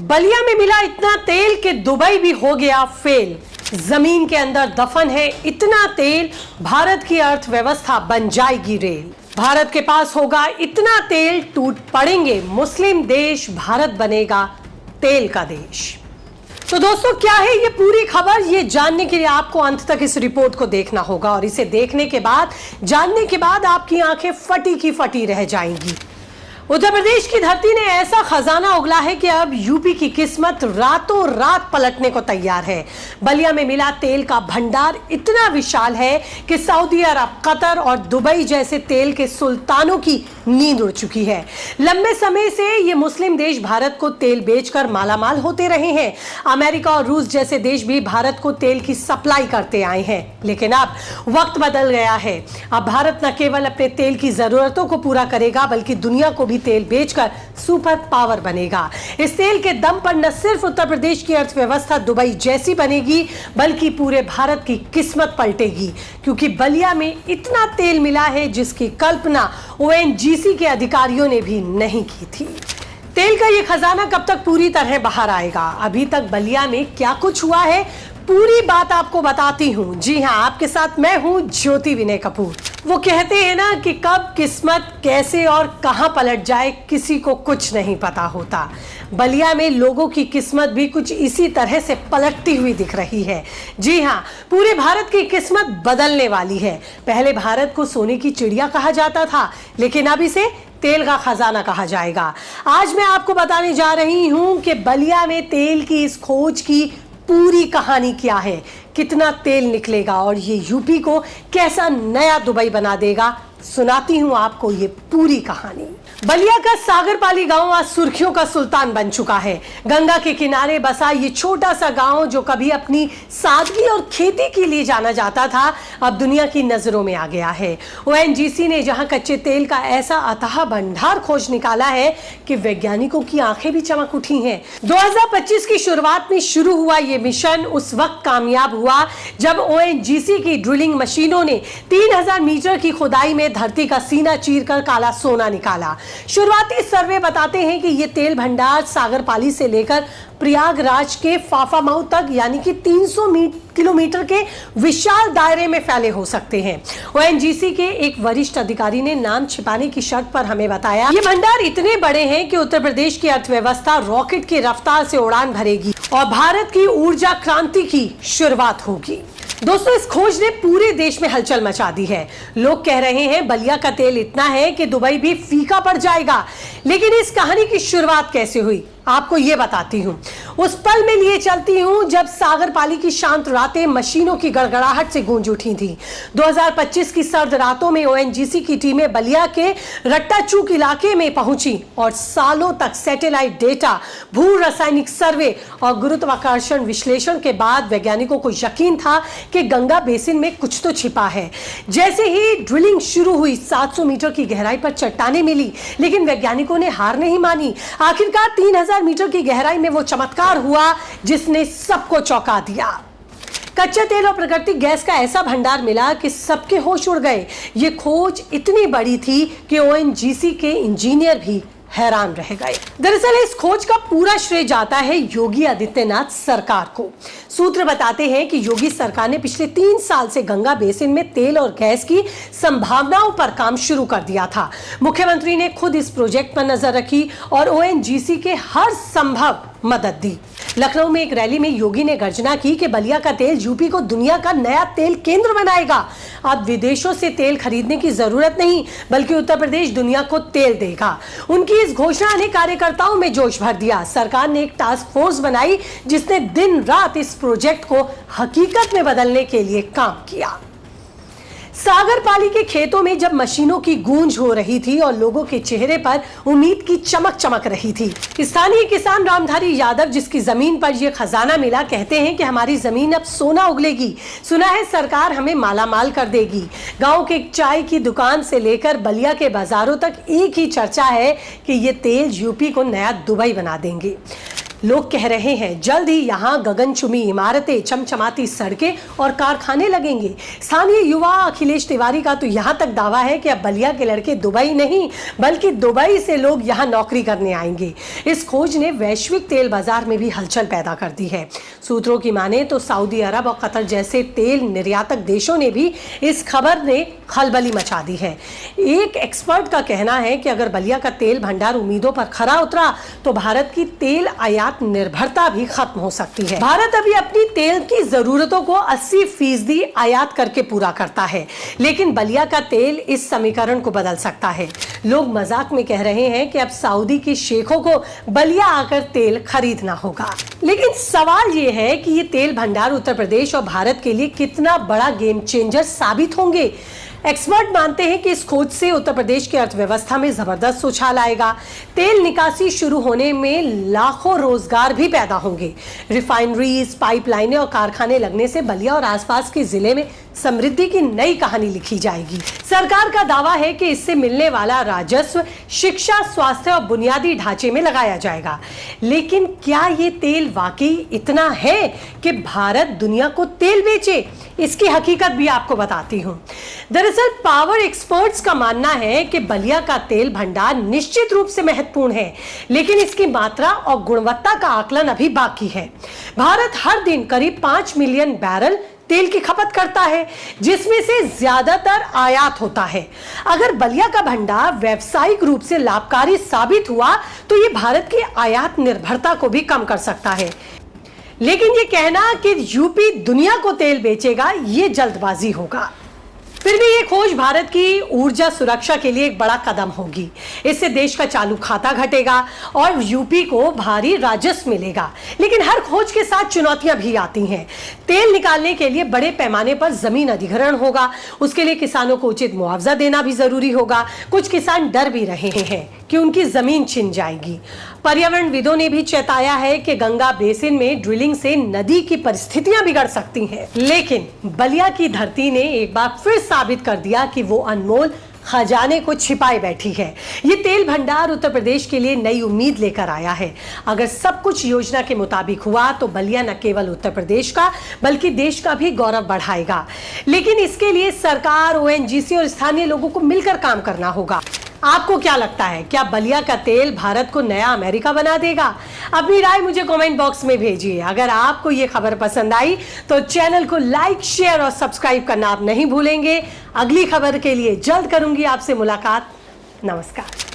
बलिया में मिला इतना तेल कि दुबई भी हो गया फेल। जमीन के अंदर दफन है इतना तेल, भारत की अर्थव्यवस्था बन जाएगी रेल। भारत के पास होगा इतना तेल, टूट पड़ेंगे मुस्लिम देश, भारत बनेगा तेल का देश। तो दोस्तों, क्या है ये पूरी खबर? ये जानने के लिए आपको अंत तक इस रिपोर्ट को देखना होगा और इसे देखने के बाद, जानने के बाद आपकी आंखें फटी की फटी रह जाएंगी। उत्तर प्रदेश की धरती ने ऐसा खजाना उगला है कि अब यूपी की किस्मत रातों रात पलटने को तैयार है। बलिया में मिला तेल का भंडार इतना विशाल है कि सऊदी अरब, कतर और दुबई जैसे तेल के सुल्तानों की नींद उड़ चुकी है। लंबे समय से ये मुस्लिम देश भारत को तेल बेचकर मालामाल होते रहे हैं। अमेरिका और रूस जैसे देश भी भारत को तेल की सप्लाई करते आए हैं, लेकिन अब वक्त बदल गया है। अब भारत न केवल अपने तेल की जरूरतों को पूरा करेगा, बल्कि दुनिया को भी तेल बेचकर सुपर पावर बनेगा। इस तेल के दम पर न सिर्फ उत्तर प्रदेश की अर्थव्यवस्था दुबई जैसी बनेगी, बल्कि पूरे भारत की किस्मत पलटेगी, क्योंकि बलिया में इतना तेल मिला है जिसकी कल्पना ओएनजीसी के अधिकारियों ने भी नहीं की थी। तेल का ये खजाना कब तक पूरी तरह बाहर आएगा? अभी तक बलिया में क्या कुछ हुआ है, पूरी बात आपको बताती हूँ। जी हाँ, आपके साथ मैं हूँ ज्योति विनय कपूर। वो कहते हैं ना कि कब किस्मत कैसे और कहां पलट जाए किसी को कुछ नहीं पता होता। बलिया में लोगों की किस्मत भी कुछ इसी तरह से पलटती हुई दिख रही है। जी हाँ, पूरे भारत की किस्मत बदलने वाली है। पहले भारत को सोने की चिड़िया कहा जाता था, लेकिन अब इसे तेल का खजाना कहा जाएगा। आज मैं आपको बताने जा रही हूं कि बलिया में तेल की इस खोज की पूरी कहानी क्या है, कितना तेल निकलेगा और ये यूपी को कैसा नया दुबई बना देगा। सुनाती हूं आपको ये पूरी कहानी। बलिया का सागरपाली गांव आज सुर्खियों का सुल्तान बन चुका है। गंगा के किनारे बसा ये छोटा सा गांव, जो कभी अपनी सादगी और खेती के लिए जाना जाता था, अब दुनिया की नजरों में आ गया है। ओएनजीसी ने जहां कच्चे तेल का ऐसा अथाह भंडार खोज निकाला है कि वैज्ञानिकों की आंखें भी चमक उठी हैं। 2025 की शुरुआत में शुरू हुआ ये मिशन उस वक्त कामयाब हुआ जब ओएनजीसी की ड्रिलिंग मशीनों ने 3000 मीटर की खुदाई में धरती का सीना चीरकर काला सोना निकाला। शुरुआती सर्वे बताते हैं कि यह तेल भंडार सागरपाली से लेकर प्रयागराज के फाफामऊ तक, यानी कि 300 किलोमीटर के विशाल दायरे में फैले हो सकते हैं। ओएनजीसी के एक वरिष्ठ अधिकारी ने नाम छिपाने की शर्त पर हमें बताया, ये भंडार इतने बड़े हैं कि उत्तर प्रदेश की अर्थव्यवस्था रॉकेट की रफ्तार से उड़ान भरेगी और भारत की ऊर्जा क्रांति की शुरुआत होगी। दोस्तों, इस खोज ने पूरे देश में हलचल मचा दी है। लोग कह रहे हैं बलिया का तेल इतना है कि दुबई भी फीका पड़ जाएगा। लेकिन इस कहानी की शुरुआत कैसे हुई, आपको यह बताती हूं। उस पल में लिए चलती हूं जब सागरपाली की शांत रातें मशीनों की गड़गड़ाहट से गूंज उठी थी। 2025 की सर्द रातों में ओएनजीसी की टीमें बलिया के रट्टाचूक इलाके में पहुंची और सालों तक सैटेलाइट डेटा, भू रासायनिक सर्वे और गुरुत्वाकर्षण विश्लेषण के बाद वैज्ञानिकों को यकीन था कि गंगा बेसिन में कुछ तो छिपा है। जैसे ही ड्रिलिंग शुरू हुई, 700 मीटर की गहराई पर चट्टानें मिली, लेकिन वैज्ञानिकों ने हार नहीं मानी। आखिरकार 3000 मीटर की गहराई में वो चमत्कार हुआ जिसने सबको चौंका दिया। कच्चे तेल और प्राकृतिक गैस का ऐसा भंडार मिला कि सबके होश उड़ गए। ये खोज इतनी बड़ी थी कि ओएनजीसी के इंजीनियर भी हैरान रह गए। दरअसल इस खोज का पूरा श्रेय जाता है योगी आदित्यनाथ सरकार को। सूत्र बताते हैं कि योगी सरकार ने पिछले 3 साल से गंगा बेसिन में तेल और गैस की संभावनाओं पर काम शुरू कर दिया था। मुख्यमंत्री ने खुद इस प्रोजेक्ट पर नजर रखी और ओएनजीसी के हर संभव मदद दी। लखनऊ में एक रैली में योगी ने गर्जना की कि बलिया का तेल यूपी को दुनिया का नया तेल केंद्र बनाएगा। अब विदेशों से तेल खरीदने की जरूरत नहीं, बल्कि उत्तर प्रदेश दुनिया को तेल देगा। उनकी इस घोषणा ने कार्यकर्ताओं में जोश भर दिया। सरकार ने एक टास्क फोर्स बनाई जिसने दिन रात इस प्रोजेक्ट को हकीकत में बदलने के लिए काम किया। सागरपाली के खेतों में जब मशीनों की गूंज हो रही थी और लोगों के चेहरे पर उम्मीद की चमक रही थी, स्थानीय किसान रामधारी यादव, जिसकी जमीन पर यह खजाना मिला, कहते हैं कि हमारी जमीन अब सोना उगलेगी। सुना है सरकार हमें मालामाल कर देगी। गांव के चाय की दुकान से लेकर बलिया के बाजारों तक एक ही चर्चा है कि ये तेल यूपी को नया दुबई बना देंगे। लोग कह रहे हैं जल्द ही यहाँ गगनचुंबी इमारतें, चमचमाती सड़कें और कारखाने लगेंगे। स्थानीय युवा अखिलेश तिवारी का तो यहाँ तक दावा है कि अब बलिया के लड़के दुबई नहीं बल्कि दुबई से लोग यहाँ नौकरी करने आएंगे। इस खोज ने वैश्विक तेल बाजार में भी हलचल पैदा कर दी है। सूत्रों की माने तो सऊदी अरब और कतर जैसे तेल निर्यातक देशों ने भी इस खबर ने खलबली मचा दी है। एक एक्सपर्ट का कहना है कि अगर बलिया का तेल भंडार उम्मीदों पर खरा उतरा तो भारत की तेल आयात निर्भरता भी खत्म हो सकती है। भारत अभी अपनी तेल की जरूरतों को 80% आयात करके पूरा करता है, लेकिन बलिया का तेल इस समीकरण को बदल सकता है। लोग मजाक में कह रहे हैं कि अब सऊदी के शेखों को बलिया आकर तेल खरीदना होगा। लेकिन सवाल यह है कि ये तेल भंडार उत्तर प्रदेश और भारत के लिए कितना बड़ा गेम चेंजर साबित होंगे। एक्सपर्ट मानते हैं कि इस खोज से उत्तर प्रदेश की अर्थव्यवस्था में जबरदस्त उछाल आएगा। तेल निकासी शुरू होने में लाखों रोजगार भी पैदा होंगे। रिफाइनरीज, पाइपलाइनें और कारखाने लगने से बलिया और आसपास के जिले में समृद्धि की नई कहानी लिखी जाएगी। सरकार का दावा है कि इससे मिलने वाला राजस्व शिक्षा, स्वास्थ्य और बुनियादी ढांचे में लगाया जाएगा। लेकिन क्या ये तेल वाकई इतना है कि भारत दुनिया को तेल बेचे? इसकी हकीकत भी आपको बताती हूँ। दरअसल पावर एक्सपर्ट्स का मानना है कि बलिया का तेल भंडार निश्चित रूप से महत्वपूर्ण है, लेकिन इसकी मात्रा और गुणवत्ता का आकलन अभी बाकी है। भारत हर दिन करीब 5 मिलियन बैरल तेल की खपत करता है, जिसमें से ज्यादातर आयात होता है। अगर बलिया का भंडार व्यावसायिक रूप से लाभकारी साबित हुआ तो ये भारत की आयात निर्भरता को भी कम कर सकता है। लेकिन ये कहना कि यूपी दुनिया को तेल बेचेगा, ये जल्दबाजी होगा। फिर भी ये खोज भारत की ऊर्जा सुरक्षा के लिए एक बड़ा कदम होगी। इससे देश का चालू खाता घटेगा और यूपी को भारी राजस्व मिलेगा। लेकिन हर खोज के साथ चुनौतियां भी आती हैं। तेल निकालने के लिए बड़े पैमाने पर जमीन अधिग्रहण होगा, उसके लिए किसानों को उचित मुआवजा देना भी जरूरी होगा। कुछ किसान डर भी रहे हैं कि उनकी जमीन छिन जाएगी। पर्यावरणविदों ने भी चेताया है कि गंगा बेसिन में ड्रिलिंग से नदी की परिस्थितियां बिगड़ सकती हैं। लेकिन बलिया की धरती ने एक बार फिर साबित कर दिया कि वो अनमोल खजाने को छिपाए बैठी है। ये तेल भंडार उत्तर प्रदेश के लिए नई उम्मीद लेकर आया है। अगर सब कुछ योजना के मुताबिक हुआ तो बलिया न केवल उत्तर प्रदेश का बल्कि देश का भी गौरव बढ़ाएगा। लेकिन इसके लिए सरकार, ओएनजीसी और स्थानीय लोगों को मिलकर काम करना होगा। आपको क्या लगता है, क्या बलिया का तेल भारत को नया अमेरिका बना देगा? अपनी राय मुझे कमेंट बॉक्स में भेजिए। अगर आपको ये खबर पसंद आई तो चैनल को लाइक, शेयर और सब्सक्राइब करना आप नहीं भूलेंगे। अगली खबर के लिए जल्द करूंगी आपसे मुलाकात। नमस्कार।